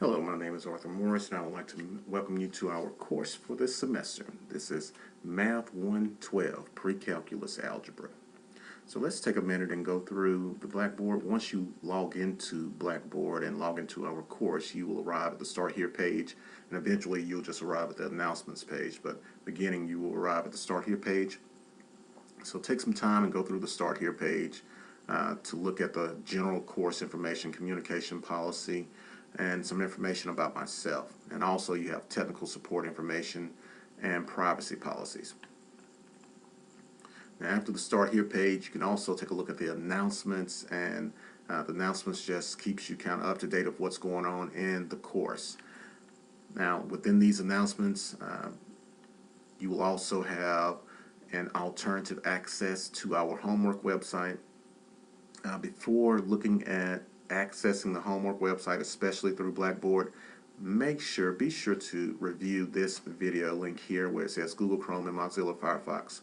Hello, my name is Arthur Morris, and I would like to welcome you to our course for this semester. This is Math 112, Pre-Calculus Algebra. So let's take a minute and go through the Blackboard. Once you log into Blackboard and log into our course, you will arrive at the Start Here page, and eventually you'll just arrive at the Announcements page. But beginning, you will arrive at the Start Here page. So take some time and go through the Start Here page to look at the general course information, communication policy, and some information about myself. And also you have technical support information and privacy policies. Now after the Start Here page, you can also take a look at the announcements, and the announcements just keeps you kind of up to date of what's going on in the course. Now within these announcements, you will also have an alternative access to our homework website. Before looking at accessing the homework website, especially through Blackboard, be sure to review this video link here where it says Google Chrome and Mozilla Firefox.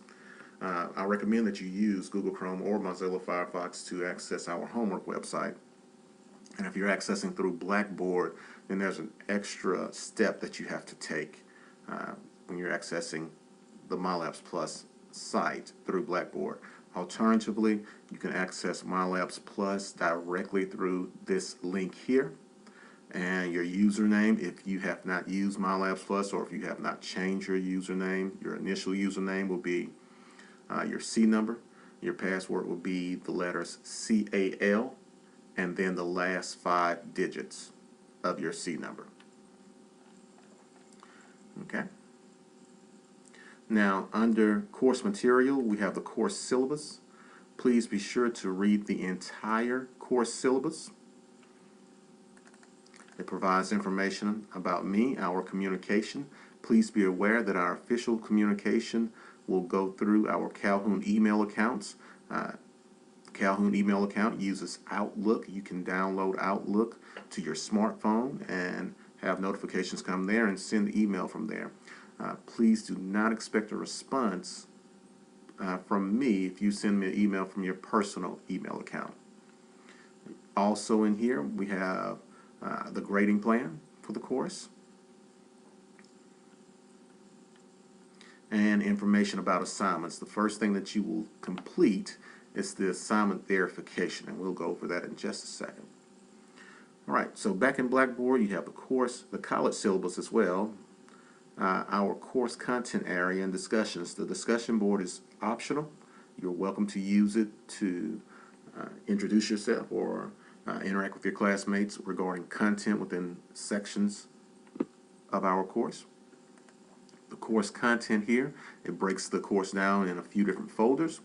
I recommend that you use Google Chrome or Mozilla Firefox to access our homework website. And if you're accessing through Blackboard, then there's an extra step that you have to take when you're accessing the MyLabs Plus site through Blackboard. Alternatively, you can access MyLabs Plus directly through this link here, and your username, if you have not used MyLabs Plus or if you have not changed your username, your initial username will be your C number. Your password will be the letters CAL and then the last 5 digits of your C number. Okay. Now, under course material, we have the course syllabus. Please be sure to read the entire course syllabus. It provides information about me, our communication. Please be aware that our official communication will go through our Calhoun email accounts. Calhoun email account uses Outlook. You can download Outlook to your smartphone and have notifications come there and send email from there. Please do not expect a response from me if you send me an email from your personal email account. Also in here we have the grading plan for the course and information about assignments. The first thing that you will complete is the assignment verification, and we'll go over that in just a second. Alright, so back in Blackboard you have the course, the college syllabus as well. Our course content area and discussions. The discussion board is optional. You're welcome to use it to introduce yourself or interact with your classmates regarding content within sections of our course. The course content here, it breaks the course down in a few different folders.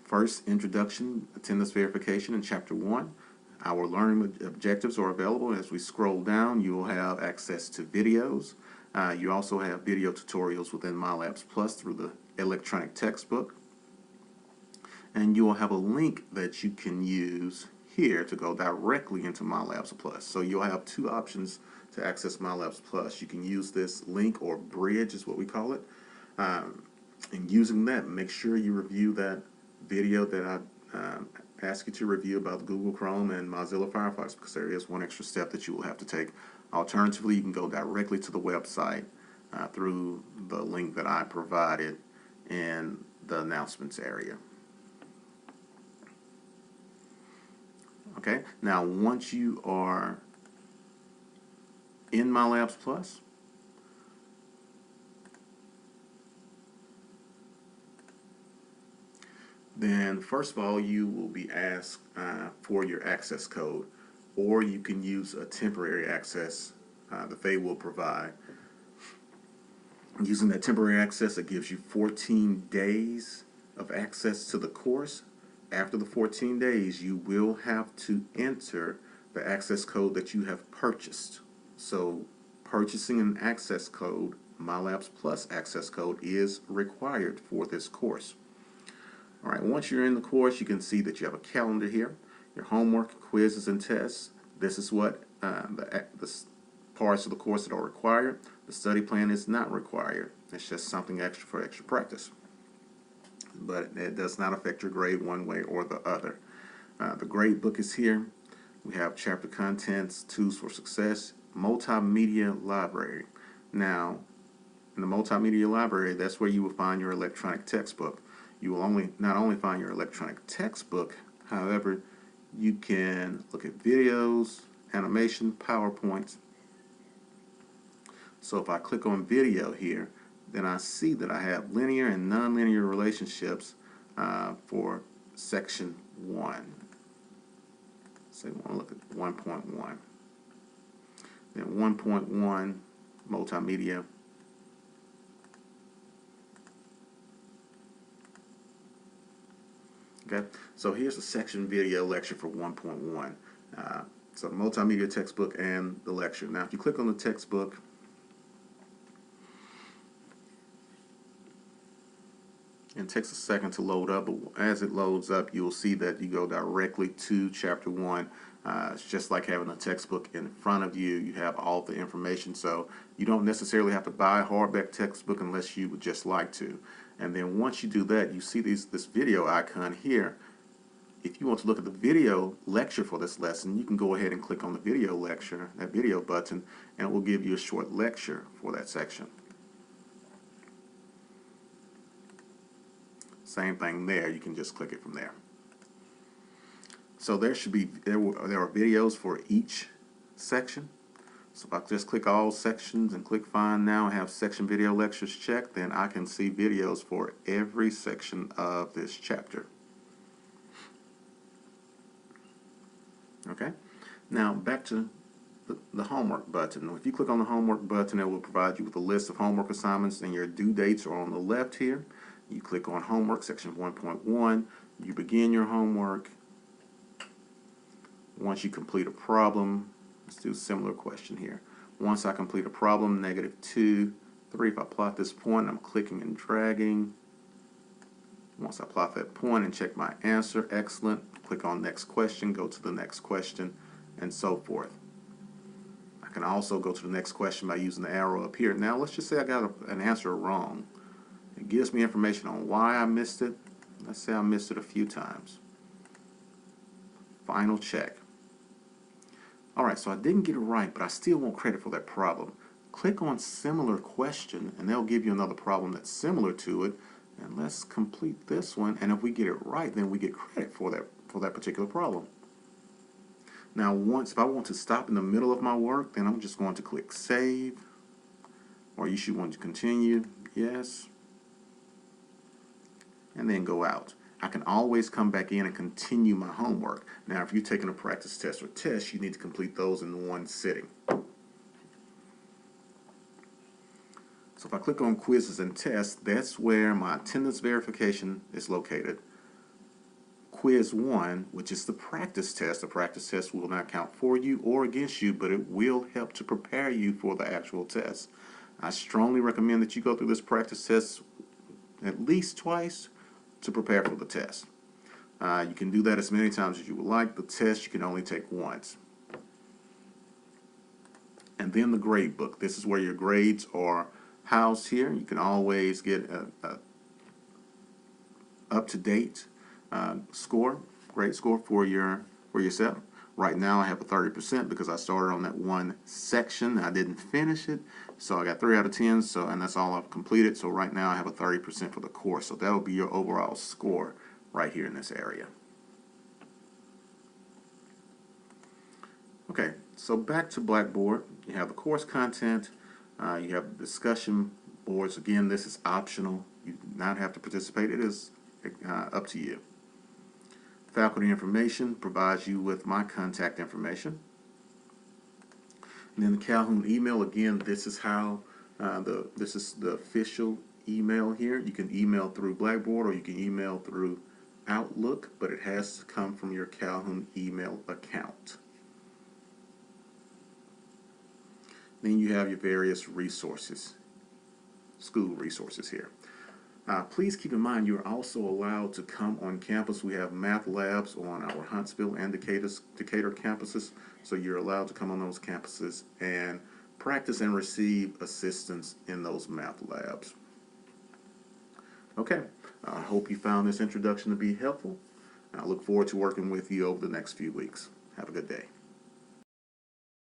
First, introduction, attendance verification in chapter 1. Our learning objectives are available. As we scroll down, you will have access to videos. You also have video tutorials within MyLabs Plus through the electronic textbook. And you will have a link that you can use here to go directly into MyLabs Plus. So you'll have two options to access MyLabs Plus. You can use this link, or bridge is what we call it. And using that, make sure you review that video that I ask you to review about Google Chrome and Mozilla Firefox, because there is one extra step that you will have to take. Alternatively, you can go directly to the website through the link that I provided in the announcements area. Okay, now once you are in MyLabs Plus, then first of all you will be asked for your access code, or you can use a temporary access that they will provide. Using that temporary access, it gives you 14 days of access to the course. After the 14 days, you will have to enter the access code that you have purchased. So purchasing an access code, MyLabs Plus access code, is required for this course. Alright, once you're in the course, you can see that you have a calendar here, your homework, quizzes, and tests. This is what the parts of the course that are required. The study plan is not required. It's just something extra for extra practice. But it does not affect your grade one way or the other. The grade book is here. We have chapter contents, tools for success, multimedia library. Now, in the multimedia library, that's where you will find your electronic textbook. You will not only find your electronic textbook, however, you can look at videos, animation, PowerPoints. So if I click on video here, then I see that I have linear and nonlinear relationships for section 1. So we want to look at 1.1. Then 1.1 multimedia. Okay, so here's the section video lecture for 1.1. So multimedia textbook and the lecture. Now if you click on the textbook, it takes a second to load up, but as it loads up, you'll see that you go directly to chapter 1. It's just like having a textbook in front of you. You have all the information, so you don't necessarily have to buy a hardback textbook unless you would just like to. And then once you do that, you see this video icon here. If you want to look at the video lecture for this lesson, you can go ahead and click on the video lecture, that video button, and it will give you a short lecture for that section. Same thing there, you can just click it from there. So there are videos for each section. So if I just click all sections and click find now and have section video lectures checked, then I can see videos for every section of this chapter. Okay, now back to the homework button. If you click on the homework button, it will provide you with a list of homework assignments, and your due dates are on the left here. You click on homework, section 1.1, you begin your homework. Once you complete a problem, let's do a similar question here. Once I complete a problem, -2, 3, if I plot this point, I'm clicking and dragging. Once I plot that point and check my answer, excellent. Click on next question, go to the next question, and so forth. I can also go to the next question by using the arrow up here. Now let's just say I got an answer wrong. It gives me information on why I missed it. Let's say I missed it a few times. Final check. Alright, so I didn't get it right, but I still want credit for that problem. Click on similar question, and they'll give you another problem that's similar to it. And let's complete this one, and if we get it right, then we get credit for that particular problem. Now if I want to stop in the middle of my work, then I'm just going to click save, or you should want to continue, yes, and then go out. I can always come back in and continue my homework. Now if you're taking a practice test or test, you need to complete those in one sitting. So if I click on quizzes and tests, that's where my attendance verification is located. Quiz 1, which is the practice test will not count for you or against you, but it will help to prepare you for the actual test. I strongly recommend that you go through this practice test at least twice to prepare for the test. You can do that as many times as you would like. The test you can only take once. And then the grade book. This is where your grades are housed here. You can always get a up-to-date grade score for yourself. Right now I have a 30% because I started on that one section. I didn't finish it, so I got 3 out of 10. And that's all I've completed. So right now I have a 30% for the course. So that will be your overall score right here in this area. Okay, so back to Blackboard. You have the course content. You have discussion boards. Again, this is optional. You do not have to participate. It is up to you. Faculty information provides you with my contact information. And then the Calhoun email, again, this is how this is the official email here. You can email through Blackboard or you can email through Outlook, but it has to come from your Calhoun email account. Then you have your various resources, school resources here. Please keep in mind you're also allowed to come on campus. We have math labs on our Huntsville and Decatur campuses, so you're allowed to come on those campuses and practice and receive assistance in those math labs. Okay, I hope you found this introduction to be helpful. I look forward to working with you over the next few weeks. Have a good day.